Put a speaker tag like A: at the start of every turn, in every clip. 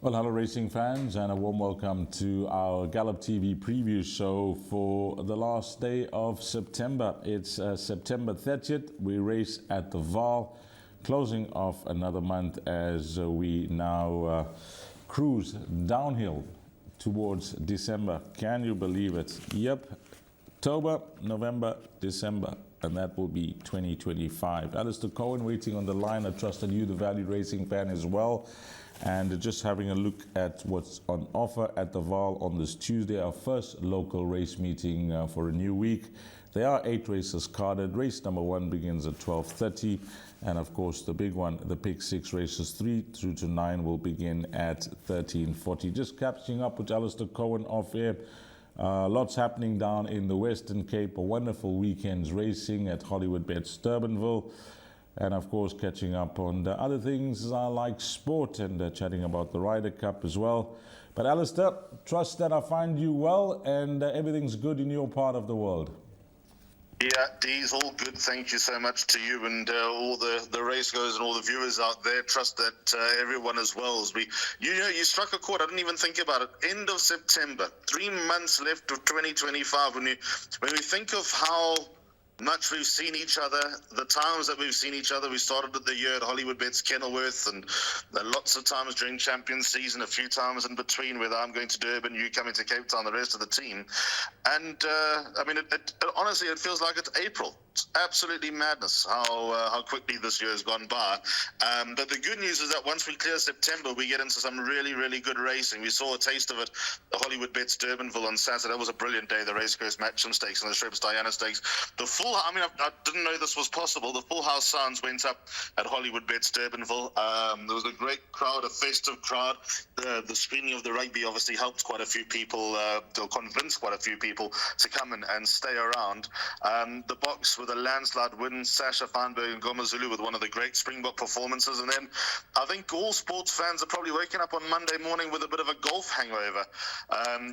A: Well, hello racing fans, and a warm welcome to our Gallop TV preview show for the last day of September. It's September 30th. We race at the Vaal, closing off another month as we now cruise downhill towards December. Can you believe it? Yep, October, November, December, and that will be 2025. Alistair Cohen waiting on the line. I trust that you, the valued racing fan, as well. And just having a look at what's on offer at the Vaal on this Tuesday, our first local race meeting for a new week. There are 8 races carded. Race number 1 begins at 12:30, and of course the big one, the Pick 6 races 3 through to 9 will begin at 13:40. Just catching up with Alistair Cohen off air. Lots happening down in the Western Cape. A wonderful weekend's racing at Hollywoodbets Durbanville. And of course, catching up on the other things like sport and chatting about the Ryder Cup as well. But Alistair, trust that I find you well and everything's good in your part of the world.
B: Yeah, Dee's all good. Thank you so much to you and all the race goers and all the viewers out there. Trust that everyone as well. As you struck a chord. I didn't even think about it. End of September, 3 months left of 2025. When we think of how much we've seen each other, the times that we've seen each other. We started the year at Hollywoodbets Kenilworth, and lots of times during Champions season, a few times in between, whether I'm going to Durban, you coming to Cape Town, the rest of the team. And honestly, it feels like it's April. It's absolutely madness how quickly this year has gone by. But the good news is that once we clear September, we get into some really, really good racing. We saw a taste of it at Hollywoodbets Durbanville on Saturday. That was a brilliant day. The Racecourse Matchroom Stakes and the Shreps Diana Stakes. I didn't know this was possible. The full house sounds went up at Hollywoodbets Durbanville. There was a great crowd, a festive crowd. The screening of the rugby obviously helped quite a few people, to convince quite a few people to come and stay around. The box with a landslide win, Sasha Feinberg and Goma Zulu with one of the great Springbok performances. And then I think all sports fans are probably waking up on Monday morning with a bit of a golf hangover.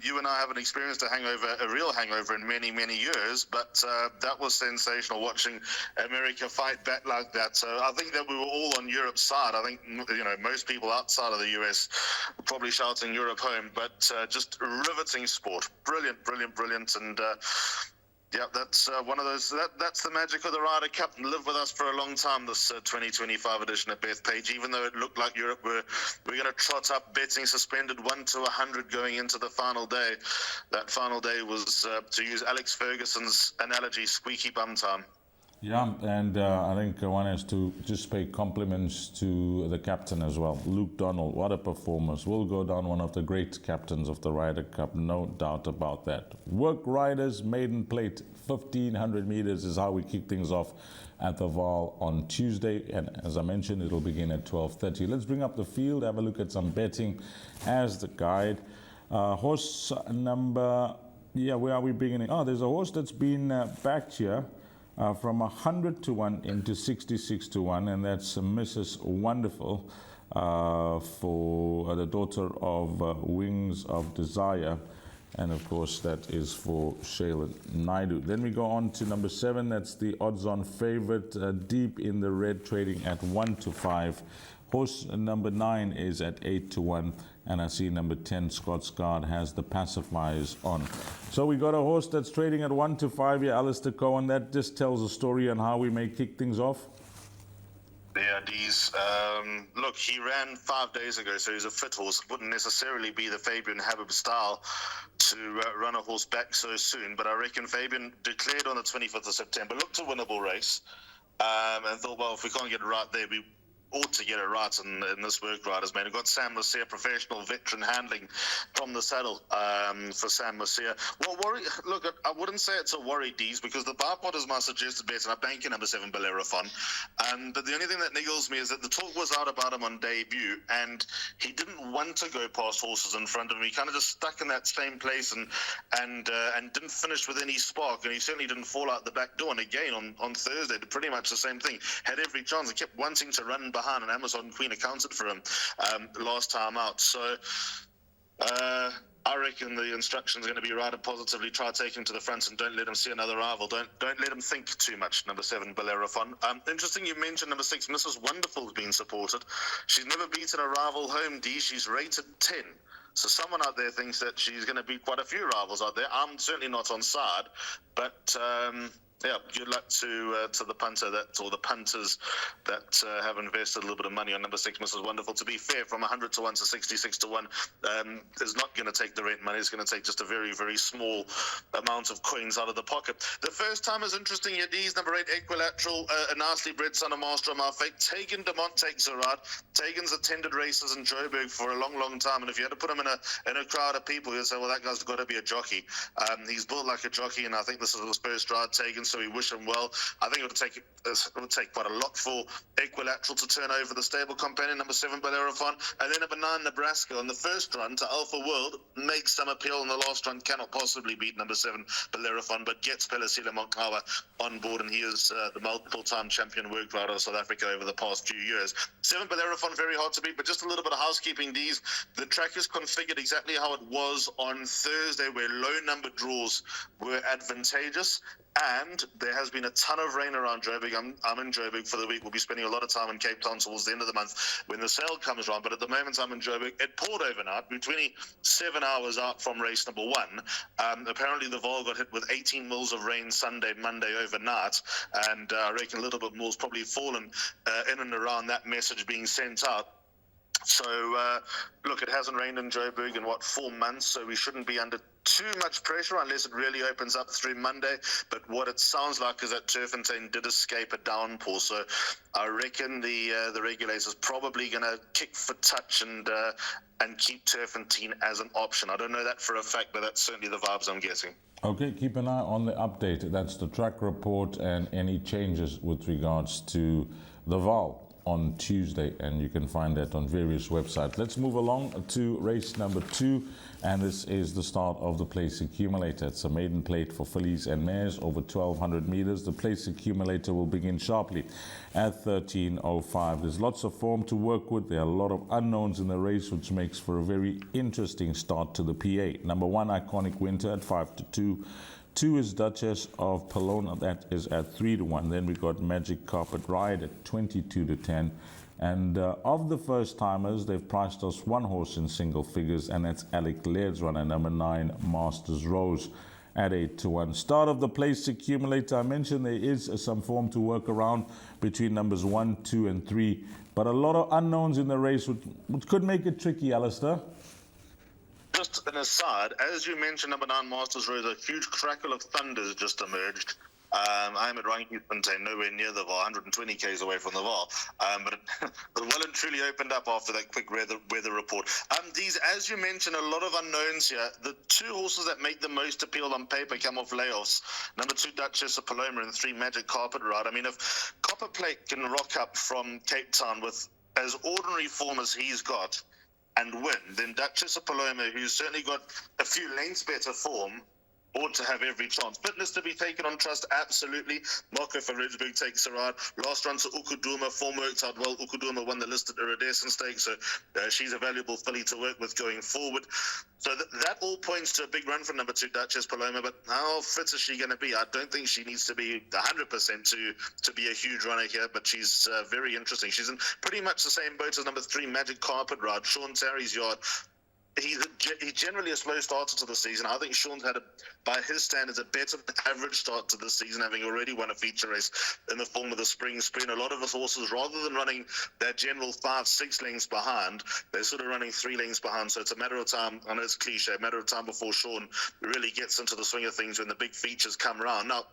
B: You and I haven't experienced a real hangover in many, many years, but that was sensational watching America fight back like that. So I think that we were all on Europe's side. I think, most people outside of the US were probably shouting Europe home, but just riveting sport. Brilliant, brilliant, brilliant. And yeah, that's one of those. That's the magic of the Ryder Cup, and live with us for a long time. This 2025 edition of Bethpage. Even though it looked like Europe we're going to trot up betting suspended 1 to 100 going into the final day. That final day was, to use Alex Ferguson's analogy, squeaky bum time.
A: Yeah, and I think one has to just pay compliments to the captain as well. Luke Donald, what a performance. Will go down one of the great captains of the Ryder Cup, no doubt about that. Work Riders, maiden plate, 1,500 meters is how we kick things off at the Vaal on Tuesday. And as I mentioned, it'll begin at 12:30. Let's bring up the field, have a look at some betting as the guide. Horse number, where are we beginning? Oh, there's a horse that's been backed here. From 100 to 1 into 66 to 1, and that's Mrs. Wonderful for the daughter of Wings of Desire, and of course that is for Shailen Naidu. Then we go on to number 7, that's the odds-on favorite, deep in the red, trading at 1 to 5. Horse number 9 is at 8 to 1, and I see number 10, Scots Guard, has the pacifiers on. So we got a horse that's trading at 1 to 5 here, Alistair Cohen. That just tells a story on how we may kick things off.
B: Yeah, Dees. Look, he ran 5 days ago, so he's a fit horse. It wouldn't necessarily be the Fabian Habib style to run a horse back so soon, but I reckon Fabian declared on the 25th of September, looked a winnable race, and thought, well, if we can't get it right there, we ought to get it right in this Work Riders, man. We've got Sam Lucia, professional veteran handling from the saddle for Sam Lucia. Well, look, I wouldn't say it's a worry, Dees, because the bipod is my suggested bet, and I'm banking number 7, Bellerophon. But the only thing that niggles me is that the talk was out about him on debut, and he didn't want to go past horses in front of him. He kind of just stuck in that same place and didn't finish with any spark, and he certainly didn't fall out the back door. And again, on Thursday, did pretty much the same thing. Had every chance and kept wanting to run behind, and Amazon Queen accounted for him last time out. So I reckon the instruction's going to be right and positively try taking to the front and don't let him see another rival. Don't let him think too much. Number 7, Bellerophon. Interesting you mentioned number 6, Mrs. Wonderful's been supported. She's never beaten a rival home, D. She's rated 10. So someone out there thinks that she's going to beat quite a few rivals out there. I'm certainly not on side, but yeah, good luck to the punter or the punters that have invested a little bit of money on number 6, Mrs. Wonderful. To be fair, from 100 to 1 to 66 to 1 is not going to take the rent money. It's going to take just a very, very small amount of coins out of the pocket. The first time is interesting. Yadiz, number 8, Equilateral, a nicely bred son of Master of Malfake. Tegan Demont takes her out. Tegan's attended races in Joburg for a long, long time, and if you had to put him in a crowd of people, you'd say, well, that guy's got to be a jockey. He's built like a jockey, and I think this is his first ride, Tegan, so we wish him well. I think it would take quite a lot for Equilateral to turn over the stable companion, number 7, Bellerophon, and then number 9, Nebraska. On the first run to Alpha World, makes some appeal. On the last run, cannot possibly beat number 7, Bellerophon, but gets Pelasila Monkawa on board, and he is the multiple-time champion work rider of South Africa over the past few years. 7, Bellerophon, very hard to beat, but just a little bit of housekeeping, D's. The track is configured exactly how it was on Thursday, where low-number draws were advantageous. And there has been a ton of rain around Joburg. I'm in Joburg for the week. We'll be spending a lot of time in Cape Town towards the end of the month when the sale comes around. But at the moment, I'm in Joburg. It poured overnight. We're 27 hours out from race number 1. Apparently, the Vaal got hit with 18 mils of rain Sunday, Monday overnight. And I reckon a little bit more has probably fallen in and around that message being sent out. So, look, it hasn't rained in Joburg in, 4 months, so we shouldn't be under too much pressure unless it really opens up through Monday. But what it sounds like is that Turffontein did escape a downpour, so I reckon the regulator's probably going to kick for touch and keep Turffontein as an option. I don't know that for a fact, but that's certainly the vibes I'm getting.
A: Okay, keep an eye on the update. That's the track report and any changes with regards to the Vaal on Tuesday, and you can find that on various websites. Let's move along to race number 2, and this is the start of the place accumulator. It's a maiden plate for fillies and mares over 1,200 meters. The place accumulator will begin sharply at 13:05. There's lots of form to work with. There are a lot of unknowns in the race, which makes for a very interesting start to the PA. Number 1, Iconic Winter at 5-2. 2 is Duchess of Pelona, that is at 3-1. Then we got Magic Carpet Ride at 22-10. And of the first timers, they've priced us 1 horse in single figures, and that's Alec Laird's runner, number 9, Masters Rose, at 8-1. Start of the place accumulator. I mentioned there is some form to work around between numbers 1, 2, and 3, but a lot of unknowns in the race, which could make it tricky, Alistair.
B: Just an aside, as you mentioned, number 9, Masters Rose, a huge crackle of thunder has just emerged. I'm at Randfontein, nowhere near the Vaal, 120 k's away from the Vaal. But it well and truly opened up after that quick weather report. These, as you mentioned, a lot of unknowns here. The 2 horses that make the most appeal on paper come off layoffs. Number 2, Duchess of Paloma, and 3, Magic Carpet Ride. I mean, if Copper Plate can rock up from Cape Town with as ordinary form as he's got and win, then Duchess of Paloma, who's certainly got a few lengths better form, ought to have every chance. Fitness to be taken on trust, absolutely. Marco van Ridgeburg takes a ride. Last run to Ukuduma, form worked out well. Ukuduma won the listed iridescent stake, so she's a valuable filly to work with going forward. So that all points to a big run for number 2, Duchess Paloma, but how fit is she going to be? I don't think she needs to be 100% to be a huge runner here, but she's very interesting. She's in pretty much the same boat as number 3, Magic Carpet Ride. Sean Terry's yard. He's generally a slow starter to the season. I think Sean's had, by his standards, a better than average start to the season, having already won a feature race in the form of the spring sprint. A lot of his horses, rather than running that general 5-6 lengths behind, they're sort of running 3 lengths behind. So it's a matter of time, I know it's cliche, a matter of time before Sean really gets into the swing of things when the big features come around. Now,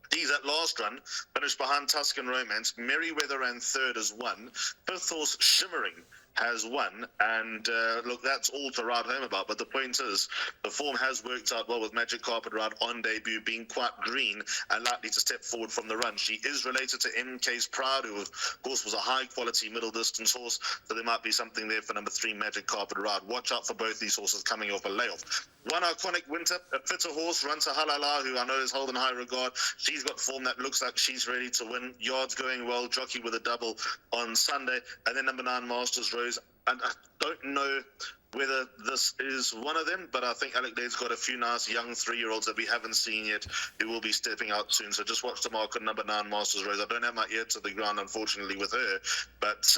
B: these at last run finished behind Tuscan Romance. Merryweather ran 3rd as 1. 5th horse Shimmering has won, and look, that's all to write home about. But the point is, the form has worked out well with Magic Carpet Ride on debut being quite green and likely to step forward from the run. She is related to MK's Proud, who of course was a high quality middle distance horse, so there might be something there for number 3, Magic Carpet Ride. Watch out for both these horses coming off a layoff. 1, Iconic Winter, a fitter horse, runs to Halala, who I know is held in high regard. She's got form that looks like she's ready to win. Yards going well, jockey with a double on Sunday. And then number 9, Masters Rose. And I don't know whether this is one of them, but I think Alec Dade's got a few nice young 3-year-olds that we haven't seen yet who will be stepping out soon. So just watch the mark on number 9, Masters Rose. I don't have my ear to the ground, unfortunately, with her, but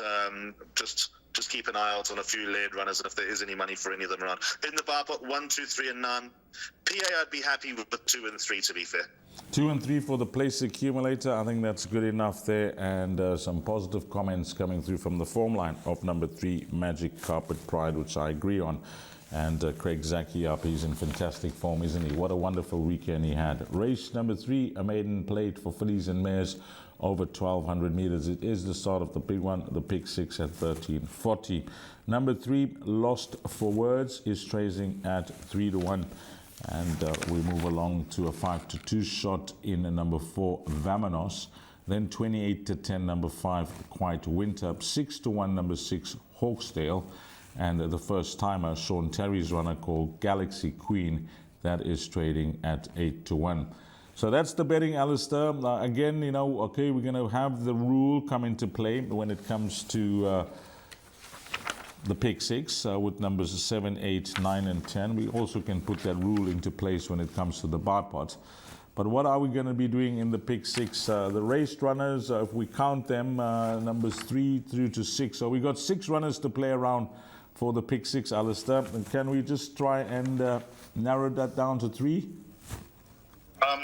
B: just keep an eye out on a few lead runners, and if there is any money for any of them around. In the bar pot, 1, 2, 3, and 9. PA, I'd be happy with 2 and 3, to be fair.
A: 2 and 3 for the place accumulator. I think that's good enough there. And some positive comments coming through from the form line of number 3, Magic Carpet Pride, which I agree on. And Craig Zaki up, he's in fantastic form, isn't he? What a wonderful weekend he had. Race number 3, a maiden plate for fillies and mares over 1,200 meters. It is the start of the big one, the pick 6 at 13.40. Number 3, Lost for Words, is tracing at 3-1. And we move along to a 5-2 shot in number 4, Vamonos. Then 28-10, number 5, Quiet Winter. 6-1, number 6, Hawksdale. And the first timer, Sean Terry's runner, called Galaxy Queen, that is trading at 8-1. So that's the betting, Alistair. Again, you know, okay, we're going to have the rule come into play when it comes to the pick 6 with numbers 7, 8, 9, and 10. We also can put that rule into place when it comes to the bar pot. But what are we going to be doing in the pick 6? The raced runners, if we count them, numbers 3 through to 6. So we got 6 runners to play around for the pick 6, Alistair. And can we just try and narrow that down to 3?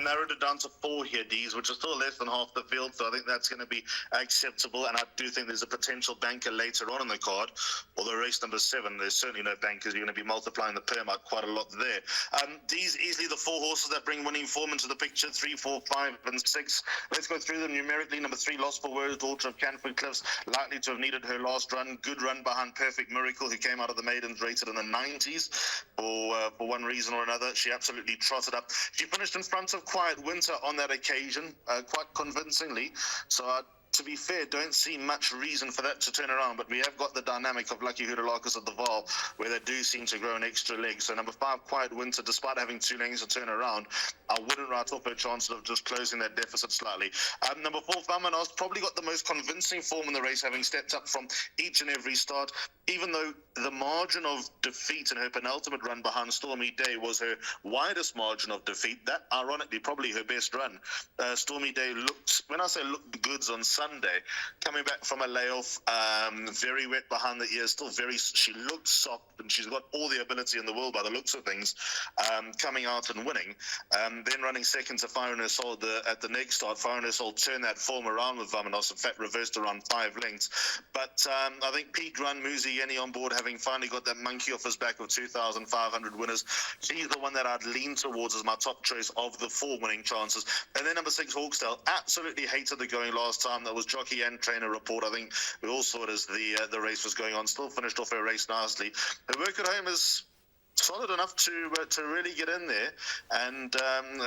B: Narrowed it down to 4 here, Dees, which is still less than half the field, so I think that's going to be acceptable, and I do think there's a potential banker later on in the card. Although race number 7, there's certainly no bankers. You're going to be multiplying the perm out quite a lot there. Dees, easily the 4 horses that bring winning form into the picture, 3, 4, 5, and 6. Let's go through them numerically. Number 3, Lost for Words, daughter of Canford Cliffs, likely to have needed her last run. Good run behind Perfect Miracle, who came out of the maidens rated in the 90s for one reason or another. She absolutely trotted up. She finished in front of Quiet Winter on that occasion, quite convincingly. So to be fair, don't see much reason for that to turn around, but we have got the dynamic of Lucky Hoodalakas at the Vaal, where they do seem to grow an extra leg. So number 5, Quiet Winter, despite having 2 lengths to turn around, I wouldn't write off her chances of just closing that deficit slightly. Number 4, Vamonos, probably got the most convincing form in the race, having stepped up from each and every start, even though the margin of defeat in her penultimate run behind Stormy Day was her widest margin of defeat. That, ironically, probably her best run. Stormy Day looked, when I say looked goods on Sunday, coming back from a layoff, very wet behind the ears, she looked soft, and she's got all the ability in the world by the looks of things, coming out and winning. Then running second to Fire and Her Soul at the next start. Fire and Her Soul turned that form around with Vamonos, in fact reversed around 5 lengths. But I think peak run, Muzi Yeni on board, having finally got that monkey off his back of 2,500 winners. She's the one that I'd lean towards as my top choice of the 4 winning chances. And then number 6, Hawksdale, absolutely hated the going last time. That was jockey and trainer report. I think we all saw it as the race was going on. Still finished off her race nicely. Her work at home is solid enough to really get in there, and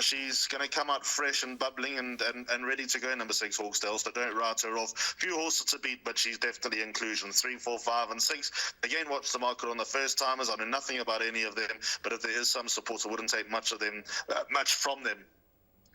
B: she's going to come out fresh and bubbling and ready to go, number 6, Hawksdale, so don't write her off. Few horses to beat, but she's definitely inclusion. 3, 4, 5, and 6. Again, watch the market on the first timers. I know nothing about any of them, but if there is some support, I wouldn't take much from them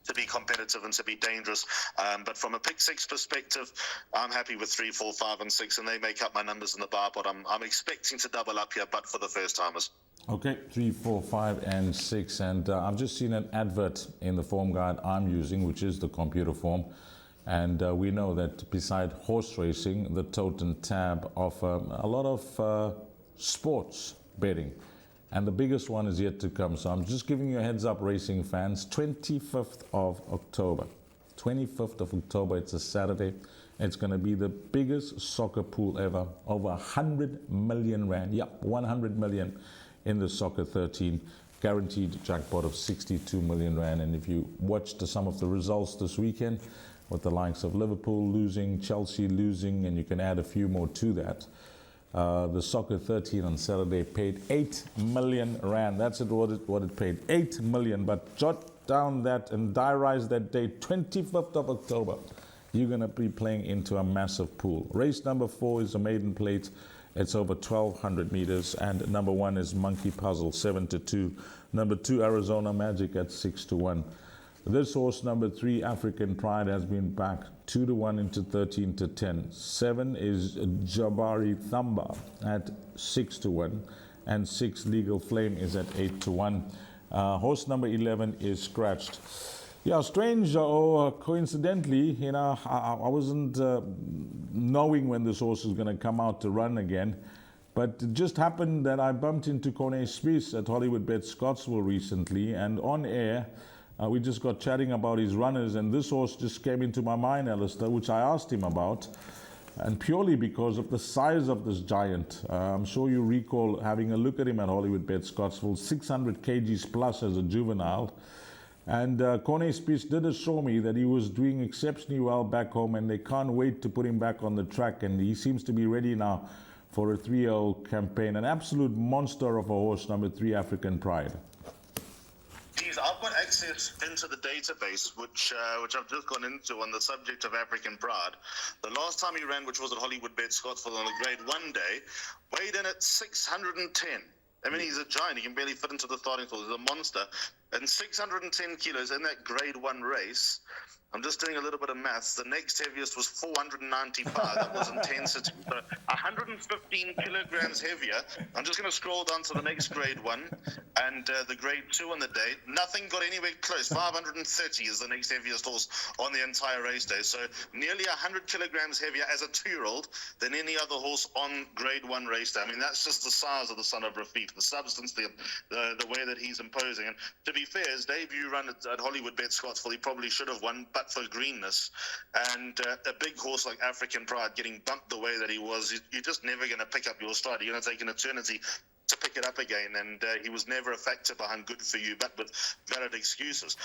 B: to be competitive and to be dangerous. But from a pick 6 perspective, I'm happy with 3, 4, 5, and 6, and they make up my numbers in the bar, but I'm expecting to double up here, but for the first timers.
A: Okay, 3, 4, 5, and 6. And I've just seen an advert in the form guide I'm using, which is the computer form. And we know that beside horse racing, the Tote and Tab offer a lot of sports betting. And the biggest one is yet to come. So I'm just giving you a heads up, racing fans. 25th of October. 25th of October, it's a Saturday. It's going to be the biggest soccer pool ever. Over 100 million rand. Yep, 100 million in the Soccer 13. Guaranteed jackpot of 62 million rand. And if you watched some of the results this weekend, with the likes of Liverpool losing, Chelsea losing, and you can add a few more to that, the Soccer 13 on Saturday paid 8 million rand. That's what it paid, 8 million. But jot down that and diarize that date, 25th of October. You're going to be playing into a massive pool. Race number 4 is a maiden plate. It's over 1,200 meters. And number 1 is Monkey Puzzle, 7-2. Number 2, Arizona Magic at 6-1. This horse, number 3, African Pride, has been back 2-1 into 13-10. 7 is Jabari Thamba at 6-1. and 6 Legal Flame is at 8-1. Horse number 11 is scratched. Yeah, strange or coincidentally, I wasn't knowing when this horse was going to come out to run again. But it just happened that I bumped into Corne Spies at Hollywoodbets Scottsville recently, and on air, we just got chatting about his runners, and this horse just came into my mind, Alistair, which I asked him about, and purely because of the size of this giant. I'm sure you recall having a look at him at Hollywoodbets Scottsville, 600 kgs plus as a juvenile. And Corne Spies did assure me that he was doing exceptionally well back home, and they can't wait to put him back on the track, and he seems to be ready now for a 3-year-old campaign. An absolute monster of a horse, number 3, African Pride.
B: Geez, I've got access into the database, which I've just gone into on the subject of African Pride. The last time he ran, which was at Hollywoodbets Scottsville on a Grade 1 day, weighed in at 610. I mean, he's a giant. He can barely fit into the starting field. He's a monster. And 610 kilos in that Grade 1 race. I'm just doing a little bit of maths. The next heaviest was 495. That was intensity. So 115 kilograms heavier. I'm just going to scroll down to the next Grade 1 and the Grade 2 on the day. Nothing got anywhere close. 530 is the next heaviest horse on the entire race day. So nearly 100 kilograms heavier as a 2-year-old than any other horse on Grade 1 race day. I mean, that's just the size of the son of Rafik, the substance, the way that he's imposing. And to be fair, his debut run at Hollywoodbets Scottsville, he probably should have won, but for greenness. And a big horse like African Pride getting bumped the way that he was, you're just never going to pick up your stride. You're going to take an eternity to pick it up again, and he was never a factor behind good for you, but with valid excuses.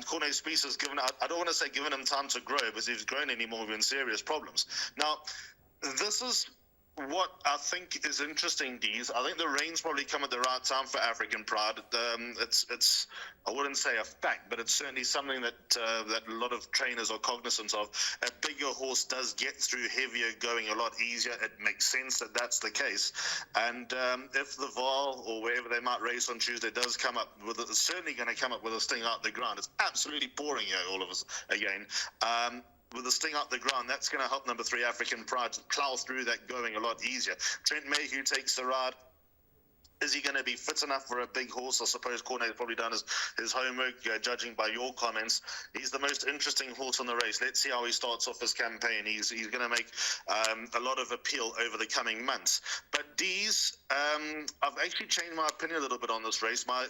B: Corne Spies has given, I don't want to say given him time to grow, because if he's grown anymore, we're in serious problems. Now, this is what I think is interesting, Dees. I think the rains probably come at the right time for African Pride. It's I wouldn't say a fact, but it's certainly something that that a lot of trainers are cognizant of. A bigger horse does get through heavier going a lot easier. It makes sense that that's the case. And if the Vaal or wherever they might race on Tuesday does come up with it, it's certainly going to come up with a sting out the ground. It's absolutely pouring here all of us again. With the sting out the ground, that's going to help number 3 African Pride to plow through that going a lot easier. Trent Mayhew takes the ride. Is he going to be fit enough for a big horse? I suppose Corne has probably done his homework, judging by your comments. He's the most interesting horse on the race. Let's see how he starts off his campaign. He's going to make a lot of appeal over the coming months. But D's, I've actually changed my opinion a little bit on this race. My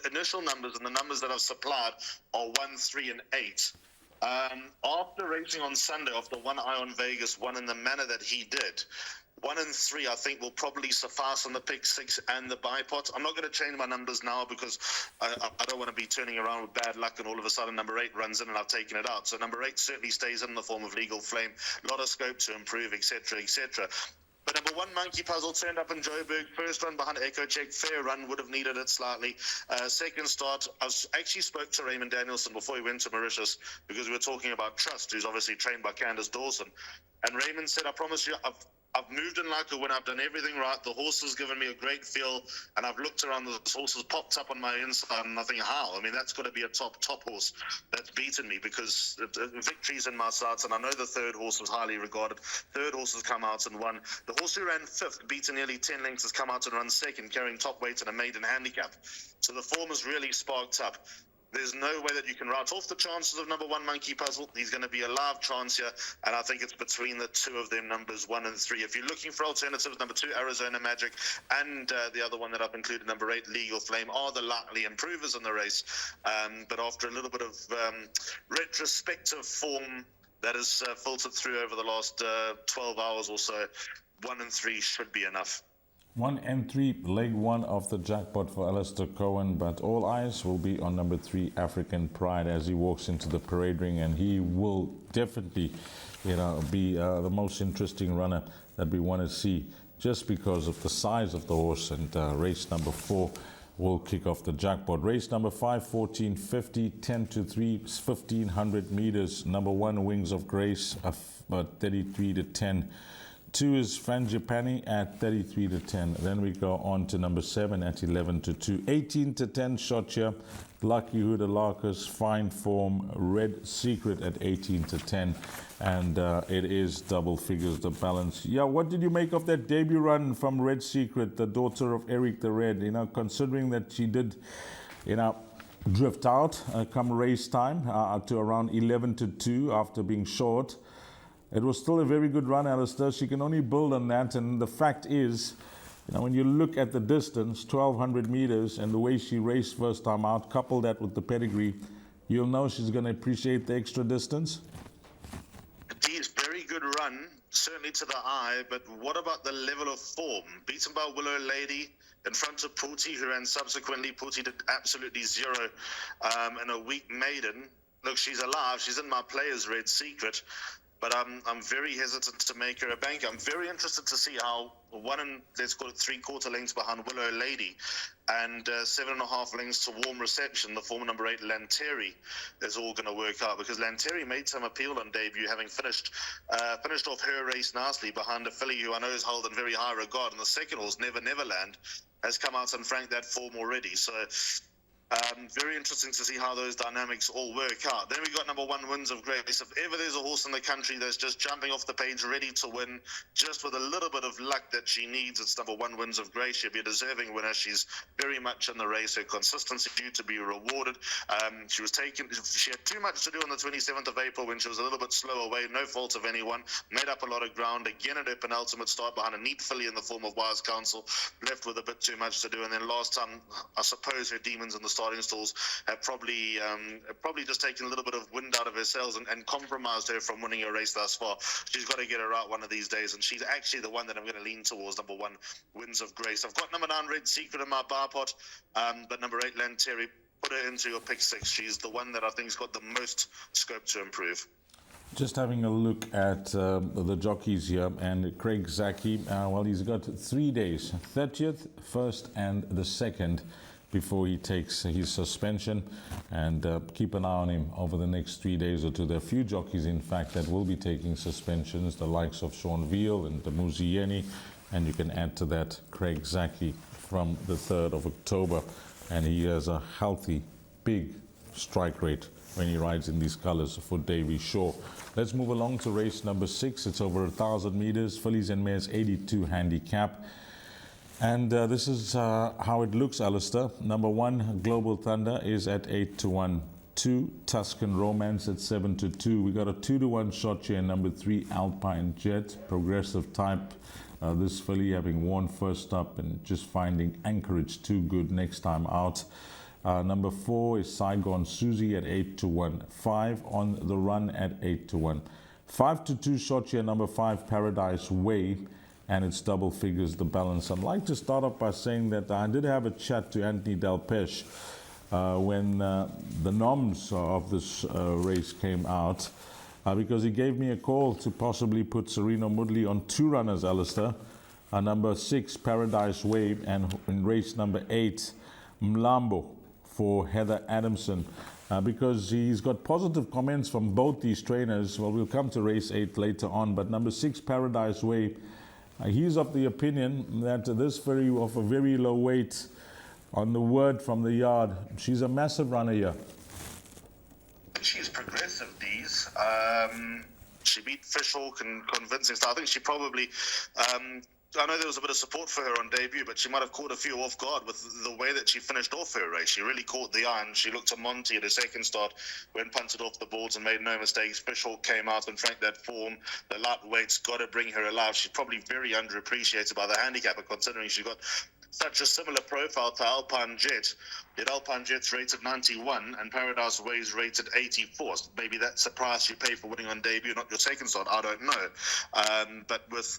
B: initial numbers and the numbers that I've supplied are 1, 3, and 8. After racing on Sunday, after one eye on Vegas, won in the manner that he did, 1 and 3, I think, will probably suffice on the pick 6 and the bipot. I'm not going to change my numbers now because I don't want to be turning around with bad luck and all of a sudden number 8 runs in and I've taken it out. So number 8 certainly stays in the form of Legal Flame. A lot of scope to improve, etc., etc. But number 1, Monkey Puzzle, turned up in Joburg. First run behind Echo Check. Fair run, would have needed it slightly. Second start, I actually spoke to Raymond Danielson before he went to Mauritius because we were talking about Trust, who's obviously trained by Candace Dawson. And Raymond said, I promise you, I've moved in like a winner. I've done everything right. The horse has given me a great feel. And I've looked around, the horse has popped up on my inside. And I think, how? I mean, that's got to be a top horse that's beaten me because victory's in my sights. And I know the third horse was highly regarded. Third horse has come out and won. The horse who ran 5th, beaten nearly 10 lengths, has come out and run 2nd, carrying top weight and a maiden handicap. So the form has really sparked up. There's no way that you can write off the chances of number 1, Monkey Puzzle. He's going to be a live chance here, and I think it's between the 2 of them, numbers 1 and 3. If you're looking for alternatives, number 2, Arizona Magic, and the other one that I've included, number 8, Legal Flame, are the likely improvers in the race. But after a little bit of retrospective form that has filtered through over the last 12 hours or so, 1 and 3 should be enough.
A: 1 and 3, leg 1 of the jackpot for Alistair Cohen, but all eyes will be on number 3, African Pride, as he walks into the parade ring, and he will definitely, be the most interesting runner that we want to see, just because of the size of the horse. And race number 4 will kick off the jackpot. Race number 5, 14, 50, 10 to 3, 1,500 meters. Number 1, Wings of Grace, 33 to 10. 2 is Frangipani at 33 to 10. Then we go on to number 7 at 11 to 2. 18 to 10 shot here. Lucky Hudalarkus, fine form, Red Secret at 18 to 10. And it is double figures, the balance. Yeah, what did you make of that debut run from Red Secret, the daughter of Eric the Red? You know, considering that she did, you know, drift out come race time to around 11 to 2 after being short. It was still a very good run, Alistair. She can only build on that. And the fact is, you know, when you look at the distance, 1,200 meters, and the way she raced first time out, couple that with the pedigree, you'll know she's going to appreciate the extra distance.
B: Indeed, very good run, certainly to the eye, but what about the level of form? Beaten by Willow Lady, in front of Pooty, who ran subsequently. Pooty did absolutely zero, and a weak maiden. Look, she's alive. She's in my player's Red Secret. But I'm very hesitant to make her a bank. I'm very interested to see how let's call it 3/4 lengths behind Willow Lady and 7.5 lengths to Warm Reception, the former number 8 Lanteri, is all going to work out, because Lanteri made some appeal on debut, having finished off her race nicely behind a filly who I know is held in very high regard. And the second horse, Never Neverland, has come out and franked that form already. So very interesting to see how those dynamics all work out. Then we got number 1, Winds of Grace. If ever there's a horse in the country that's just jumping off the page, ready to win, just with a little bit of luck that she needs, it's number 1, Winds of Grace. She'll be a deserving winner. She's very much in the race. Her consistency due to be rewarded. She had too much to do on the 27th of April when she was a little bit slow away. No fault of anyone. Made up a lot of ground. Again at her penultimate start behind a neat filly in the form of Wise Counsel. Left with a bit too much to do. And then last time, I suppose her demons in the starting stalls have probably just taken a little bit of wind out of her sails and compromised her from winning a race thus far. She's got to get her out one of these days, and she's actually the one that I'm going to lean towards, number 1, Winds of Grace. I've got number 9, Red Secret in my bar pot, but number 8, Lanteri, put her into your pick 6. She's the one that I think's got the most scope to improve.
A: Just having a look at the jockeys here, and Craig Zaki, well, he's got 3 days, 30th, 1st, and the 2nd, before he takes his suspension, and keep an eye on him over the next 3 days or 2. There are a few jockeys, in fact, that will be taking suspensions, the likes of Sean Vaal and the Muzieni, and you can add to that Craig Zaki from the 3rd of October, and he has a healthy, big strike rate when he rides in these colors for Davy Shaw. Let's move along to race number 6. It's over 1,000 meters, fillies and mares, 82 handicap. And this is how it looks, Alistair. Number 1, Global Thunder, is at 8 to 1. 2, Tuscan Romance at 7 to 2. We got a 2 to 1 shot here. Number 3, Alpine Jet, progressive type. This filly having won first up and just finding Anchorage too good next time out. Number 4 is Saigon Susie at 8 to 1. 5 on the run at 8 to 1. 5 to 2 shot here. Number 5, Paradise Way, and it's double figures, the balance. I'd like to start off by saying that I did have a chat to Anthony Delpeche when the noms of this race came out, because he gave me a call to possibly put Sereno Moodley on 2 runners, Alistair. Number 6, Paradise Way, and in race number 8, Mlambo for Heather Adamson, because he's got positive comments from both these trainers. Well, we'll come to race 8 later on, but number 6, Paradise Way, he's of the opinion that this filly of a very low weight, on the word from the yard, she's a massive runner here.
B: She's progressive, Dees. She beat Fishhawk in convincing style. I think she probably... I know there was a bit of support for her on debut, but she might have caught a few off guard with the way that she finished off her race. She really caught the eye, and she looked to Monty at her second start when punted off the boards and made no mistakes. Fishhawk came out and franked that form. The lightweight's got to bring her alive. She's probably very underappreciated by the handicapper, considering she got such a similar profile to Alpine Jet. Yet Alpine Jet's rated 91 and Paradise Way's rated 84. So maybe that's the price you pay for winning on debut, not your second start. I don't know. But with...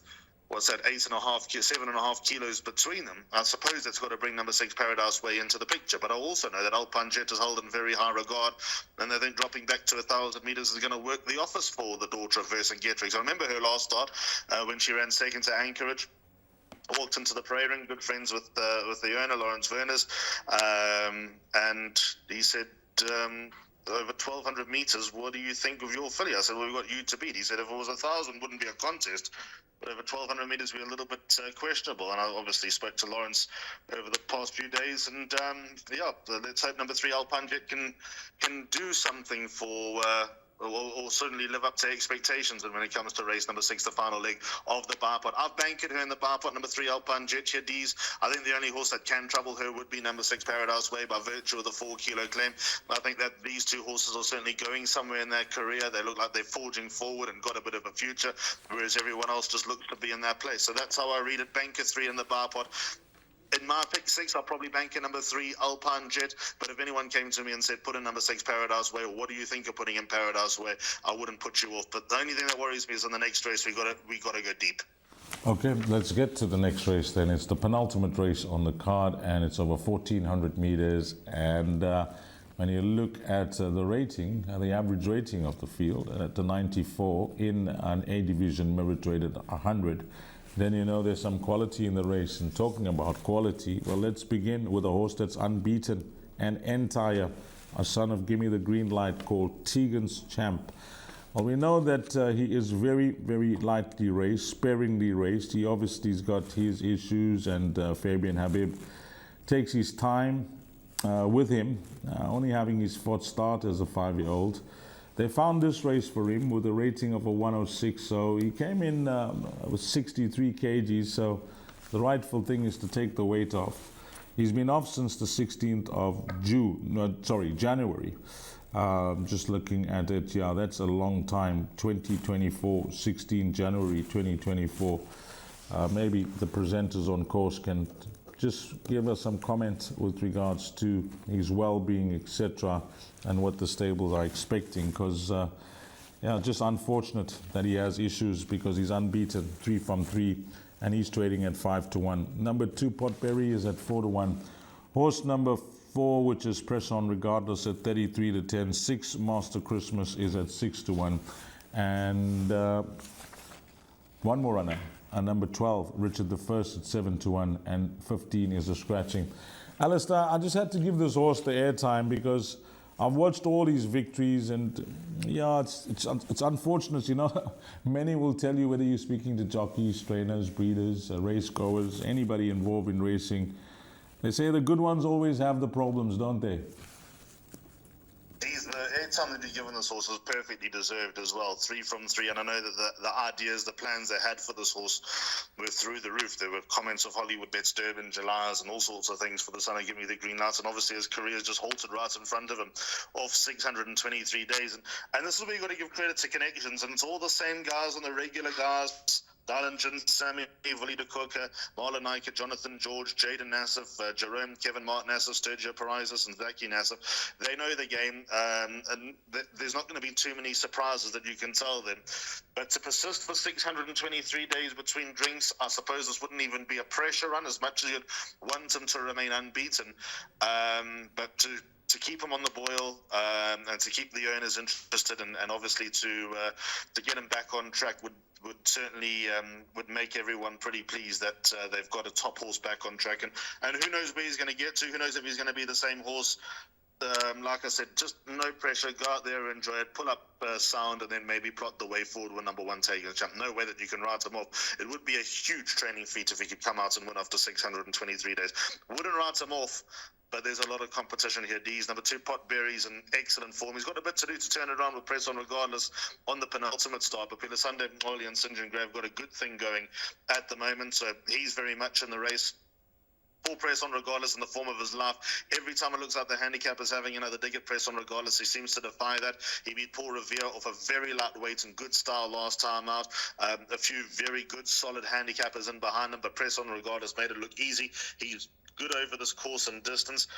B: what's that, 7.5 kilos between them, I suppose that's got to bring number 6 Paradise Way into the picture. But I also know that Alpine Jet is held in very high regard, and I think dropping back to 1,000 meters is going to work the office for the daughter of Vercingetorix. I remember her last start when she ran second to Anchorage. Walked into the prayer ring, good friends with the owner, Lawrence Verners, and he said, over 1,200 meters, what do you think of your filly? I said, well, we've got you to beat. He said, if it was 1,000, wouldn't be a contest. But over 1,200 meters, we're a little bit questionable. And I obviously spoke to Lawrence over the past few days. And let's hope number 3, Alpine Jet, can do something for... Or certainly live up to expectations. And when it comes to race number 6, the final leg of the bar pot, I've banked her in the bar pot, number 3, Alpine Jet here, D's. I think the only horse that can trouble her would be number 6, Paradise Way, by virtue of the 4-kilo claim. I think that these two horses are certainly going somewhere in their career. They look like they're forging forward and got a bit of a future, whereas everyone else just looks to be in that place. So that's how I read it. Banker 3 in the bar pot. In my pick 6, I'll probably bank in number 3, Alpine Jet. But if anyone came to me and said, put in number 6, Paradise Way, or what do you think of putting in Paradise Way, I wouldn't put you off. But the only thing that worries me is in the next race, we got to go deep.
A: Okay, let's get to the next race then. It's the penultimate race on the card, and it's over 1,400 meters. And when you look at the rating, the average rating of the field at the 94 in an A division merit rated 100, then you know there's some quality in the race. And talking about quality, well, let's begin with a horse that's unbeaten and entire, a son of Gimme the Green Light, called Tegan's Champ. Well, we know that he is very, very lightly raced, sparingly raced. He obviously has got his issues, and Fabian Habib takes his time with him, only having his 4th start as a 5-year-old. They found this race for him with a rating of a 106, so he came in with 63 kgs, so the rightful thing is to take the weight off. He's been off since the 16th of January. Just looking at it, yeah, that's a long time, 2024, 16 January 2024. Maybe the presenters on course can just give us some comment with regards to his well-being, etc., and what the stables are expecting, because just unfortunate that he has issues, because he's unbeaten 3 from 3 and he's trading at 5-1. Number 2, Potberry, is at 4-1. Horse number 4, which is Press On Regardless, at 33-10. 6, Master Christmas, is at 6-1. And one more runner, number 12, Richard the First, at 7-1, and 15 is a scratching. Alistair, I just had to give this horse the airtime because I've watched all these victories, and yeah, it's unfortunate, you know. Many will tell you, whether you're speaking to jockeys, trainers, breeders, race goers, anybody involved in racing, they say the good ones always have the problems, don't they?
B: The airtime that you've given this horse was perfectly deserved as well. 3 from 3, and I know that the ideas, the plans they had for this horse were through the roof. There were comments of Hollywoodbets Durbanville and all sorts of things for the son of Give Me the Green Light, and obviously his career has just halted right in front of him off 623 days. And this is where you've got to give credit to connections, and it's all the same guys on the regular guys. Darlington, Sammy, Evoli de Coca, Marlon Nike, Jonathan George, Jaden Nassif, Jerome, Kevin Martin Nassif, Sturgio Parizis, and Zaki Nassif. They know the game, and there's not going to be too many surprises that you can tell them. But to persist for 623 days between drinks, I suppose this wouldn't even be a pressure run, as much as you'd want him to remain unbeaten. But to keep him on the boil, and to keep the owners interested, and obviously to get him back on track would certainly would make everyone pretty pleased that they've got a top horse back on track. And who knows where he's going to get to? Who knows if he's going to be the same horse? Like I said, just no pressure. Go out there, enjoy it, pull up sound, and then maybe plot the way forward with number 1, Tegan's Champ. No way that you can write him off. It would be a huge training feat if he could come out and win after 623 days. Wouldn't write him off, but there's a lot of competition here. D's number 2, Potberry's in excellent form. He's got a bit to do to turn it around with Press On Regardless on the penultimate start. But Pila Sunday, Molly and St. John Gray have got a good thing going at the moment, so he's very much in the race. Full Press On Regardless in the form of his life. Every time it looks like the handicap is having another dig at Press On Regardless, he seems to defy that. He beat Paul Revere off a very lightweight and good style last time out. A few very good, solid handicappers in behind him, but Press On Regardless made it look easy. He's good over this course and distance.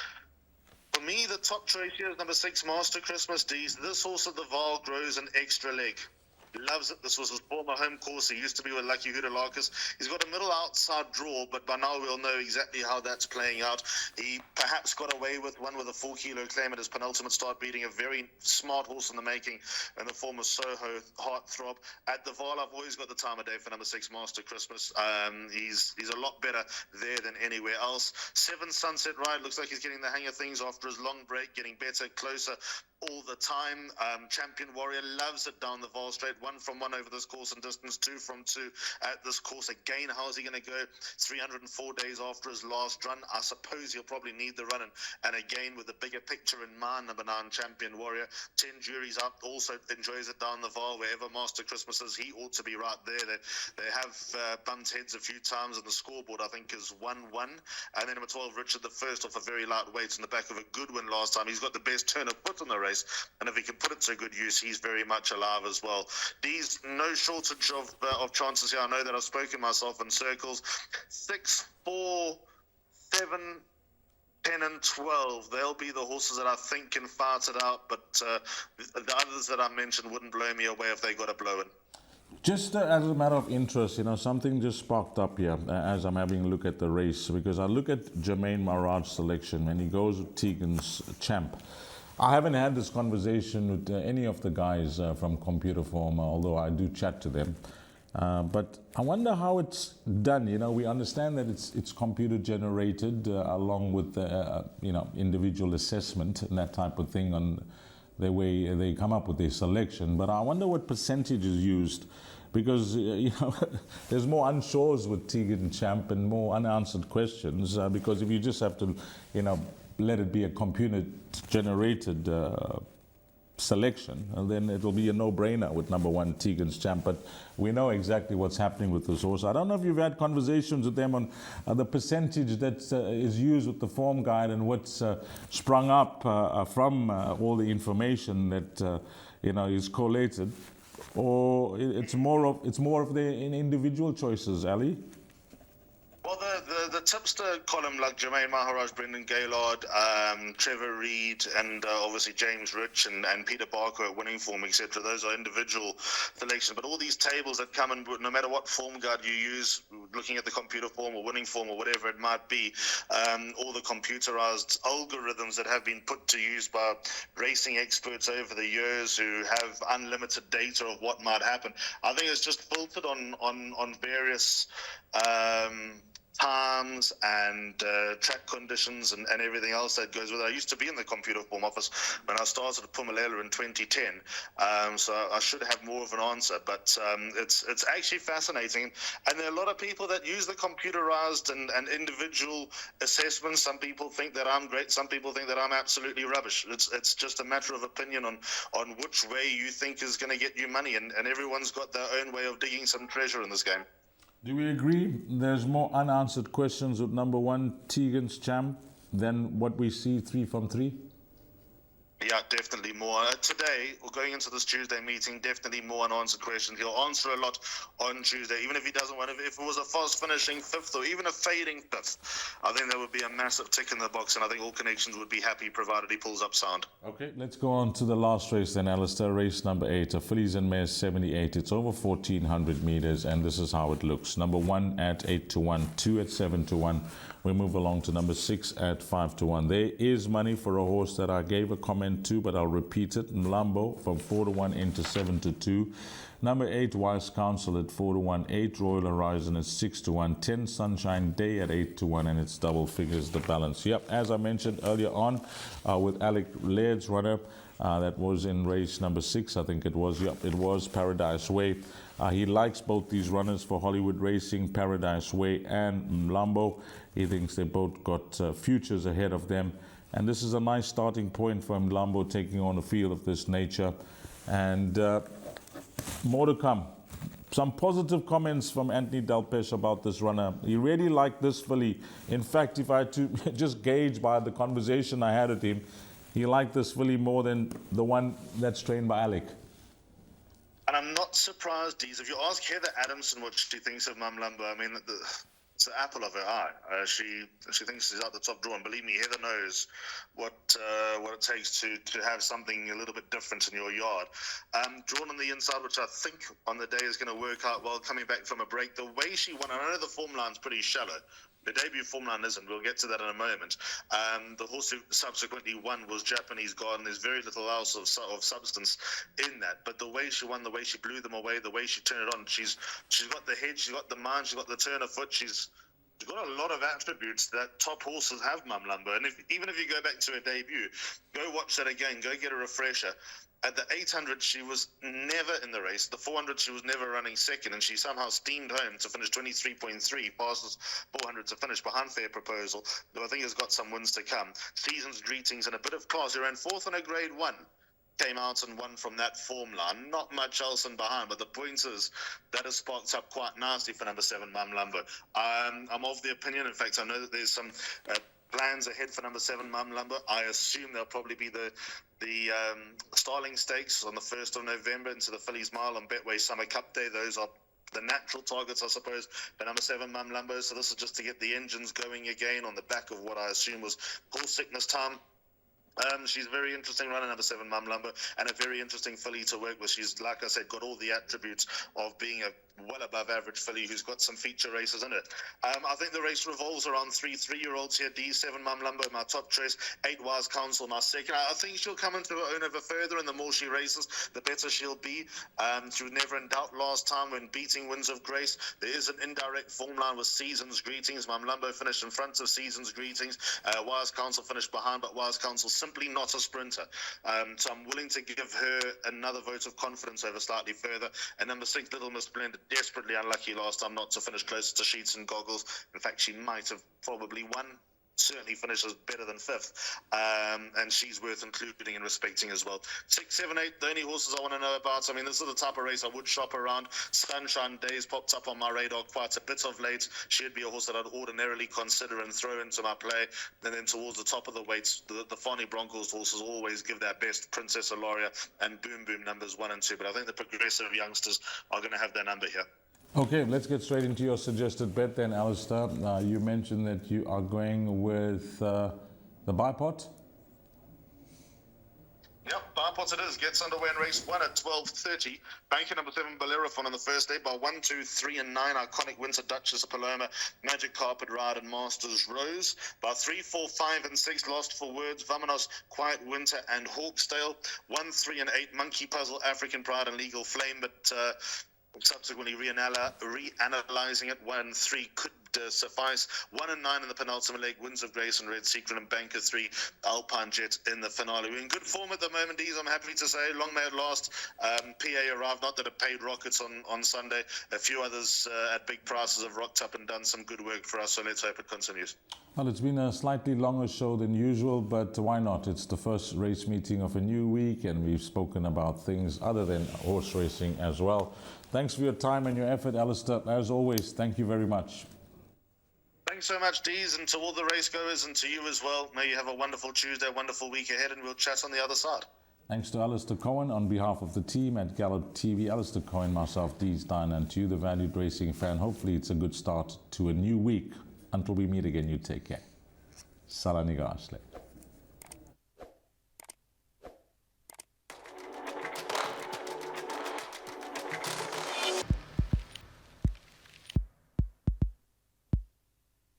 B: For me, the top choice here is number 6, Master Christmas D's. This horse at the Vaal grows an extra leg. Loves it. This was his former home course. He used to be with Lucky Hudalakis. He's got a middle outside draw, but by now we'll know exactly how that's playing out. He perhaps got away with one with a 4-kilo claim at his penultimate start, beating a very smart horse in the making in the form of Soho Heartthrob. At the Vaal, I've always got the time of day for number 6, Master Christmas. He's a lot better there than anywhere else. 7 Sunset Ride looks like he's getting the hang of things after his long break, getting better, closer. all the time. Champion Warrior loves it down the Vaal straight. 1 from 1 over this course and distance, 2 from 2 at this course. Again, how's he going to go 304 days after his last run? I suppose he'll probably need the run. And again, with the bigger picture in mind, number 9, Champion Warrior, 10 juries up, also enjoys it down the Vaal. Wherever Master Christmas is, he ought to be right there. They have bumped heads a few times, and the scoreboard, I think, is 1-1. And then number 12, Richard the First, off a very light weight in the back of a good win last time. He's got the best turn of foot in the race, and if he can put it to good use, he's very much alive as well. These, no shortage of chances here. I know that I've spoken myself in circles. 6, 4, 7, 10 and 12, they'll be the horses that I think can fight it out, but the others that I mentioned wouldn't blow me away if they got a blow in.
A: Just as a matter of interest, something just sparked up here as I'm having a look at the race, because I look at Jermaine Maharaj's selection and he goes with Tegan's Champ. I haven't had this conversation with any of the guys from Computer Form, although I do chat to them. But I wonder how it's done. We understand that it's computer generated along with individual assessment and that type of thing on the way they come up with their selection. But I wonder what percentage is used, because there's more unsures with Tegan Champ and more unanswered questions. Because if you just have to let it be a computer generated selection, and then it'll be a no-brainer with number 1 Tegan's Champ. But we know exactly what's happening with this horse. I don't know if you've had conversations with them on the percentage that is used with the form guide and what's sprung up from all the information that is collated, or it's more of the individual choices, Ali.
B: Well, the tipster column, like Jermaine Maharaj, Brendan Gaylord, Trevor Reed, and obviously James Rich and Peter Barker at Winning Form, etc., those are individual selections. But all these tables that come in, no matter what form guide you use, looking at the Computer Form or Winning Form or whatever it might be, all the computerized algorithms that have been put to use by racing experts over the years who have unlimited data of what might happen, I think it's just filtered on various times and track conditions and everything else that goes with it. I used to be in the Computer Form office when I started at Pumalelo in 2010, so I should have more of an answer, but it's actually fascinating, and there are a lot of people that use the computerized and individual assessments. Some people think that I'm great, some people think that I'm absolutely rubbish. It's just a matter of opinion on which way you think is going to get you money, and everyone's got their own way of digging some treasure in this game.
A: Do we agree there's more unanswered questions with number 1 Tegan's Champ than what we see 3 from 3?
B: Yeah, definitely more. Today, or going into this Tuesday meeting, definitely more unanswered questions. He'll answer a lot on Tuesday, even if he doesn't want. If it was a fast finishing 5th or even a fading 5th, I think there would be a massive tick in the box, and I think all connections would be happy provided he pulls up sound.
A: Okay, let's go on to the last race then, Alistair. Race number 8, a Fillies and Mares 78. It's over 1,400 meters, and this is how it looks. Number 1 at 8-1, 2 at 7-1. We move along to number 6 at 5-1. There is money for a horse that I gave a comment to, but I'll repeat it. Mlambo from 4-1 into 7-2. Number 8, Wise Council at 4-1. 8, Royal Horizon at 6-1. 10, Sunshine Day at 8-1, and it's double figures the balance. Yep, as I mentioned earlier on with Alec Laird's runner, that was in race number 6, I think it was. Yep, it was Paradise Way. He likes both these runners for Hollywood Racing, Paradise Way and Mlambo. He thinks they both got futures ahead of them. And this is a nice starting point for Mlambo taking on a field of this nature. And more to come. Some positive comments from Anthony Delpesh about this runner. He really liked this filly. In fact, if I had to just gauge by the conversation I had with him, he liked this filly more than the one that's trained by Alec.
B: And I'm not surprised, Deez. If you ask Heather Adamson what she thinks of Mlambo, I mean, it's the apple of her eye. She thinks she's out the top drawer, and believe me, Heather knows what it takes to have something a little bit different in your yard. Drawn on the inside, which I think on the day is going to work out well, coming back from a break. The way she won, I know the form line's pretty shallow. The debut form line isn't. We'll get to that in a moment. The horse who subsequently won was Japanese Garden. There's very little else of substance in that. But the way she won, the way she blew them away, the way she turned it on, she's got the head, she's got the mind, she's got the turn of foot. She's She's got a lot of attributes that top horses have, Mum Lumbo. And even if you go back to her debut, go watch that again, go get a refresher. At the 800, she was never in the race. The 400, she was never running second, and she somehow steamed home to finish 23.3, passes 400 to finish behind Fair Proposal, who I think has got some wins to come. Season's Greetings and a bit of class. He ran fourth on a grade 1. Came out and won from that form line. Not much else in behind, but the point is that has sparked up quite nicely for number 7, Mum Lumbo. I'm of the opinion, in fact, I know that there's some plans ahead for number 7, Mum Lumbo. I assume there'll probably be the Starling Stakes on the 1st of November into the Fillies Mile on Betway Summer Cup Day. Those are the natural targets, I suppose, for number 7, Mum Lumbo. So this is just to get the engines going again on the back of what I assume was horse sickness time. She's very interesting runner, number 7, Mum Lumbo, and a very interesting filly to work with. She's, like I said, got all the attributes of being a well above average filly who's got some feature races in it. I think the race revolves around 3-3-year-olds here. D7 Mum Lumbo, my top choice. 8 Wise Counsel, my second. I think she'll come into her own ever further, and the more she races, the better she'll be. She was never in doubt last time when beating Winds of Grace. There is an indirect form line with Season's Greetings. Mum Lumbo finished in front of Season's Greetings. Wise Counsel finished behind, but Wise Counsel simply not a sprinter. So I'm willing to give her another vote of confidence over slightly further. And number 6, Little Miss Blended, desperately unlucky last time not to finish closer to Sheets and Goggles. In fact, she might have probably won. Certainly finishes better than 5th, and she's worth including and respecting as well. 6, 7, 8, the only horses I want to know about. I mean, this is the type of race I would shop around. Sunshine Days popped up on my radar quite a bit of late. She'd be a horse that I'd ordinarily consider and throw into my play. And then towards the top of the weights, the Farney Broncos horses always give their best. Princess Ilaria and Boom Boom numbers 1 and 2. But I think the progressive youngsters are going to have their number here.
A: Okay, let's get straight into your suggested bet then, Alistair. You mentioned that you are going with the bipot.
B: Yep, bipot it is. Gets underway in race 1 at 12:30. Banker number 7, Bellerophon on the first day by 1, 2, 3, and 9. Iconic Winter Duchess of Paloma, Magic Carpet Ride, and Masters Rose. By 3, 4, 5, and 6, Lost for Words, Vamonos, Quiet Winter, and Hawksdale. 1, 3, and 8, Monkey Puzzle, African Pride, and Legal Flame, but subsequently reanalyzing it, 1 and 3 could suffice. 1 and 9 in the penultimate leg, Winds of Grace and Red Secret, and Banker 3, Alpine Jet in the finale. We're in good form at the moment, Dees, I'm happy to say. Long may it last. PA arrived, not that it paid rockets on Sunday. A few others at big prices have rocked up and done some good work for us, so let's hope it continues.
A: Well, it's been a slightly longer show than usual, but why not? It's the first race meeting of a new week, and we've spoken about things other than horse racing as well. Thanks for your time and your effort, Alistair. As always, thank you very much.
B: Thanks so much, Dees, and to all the race goers and to you as well. May you have a wonderful Tuesday, wonderful week ahead, and we'll chat on the other side.
A: Thanks to Alistair Cohen on behalf of the team at Gallop TV. Alistair Cohen, myself, Dees Stein, and to you, the valued racing fan. Hopefully it's a good start to a new week. Until we meet again, you take care. Salaniga Asle.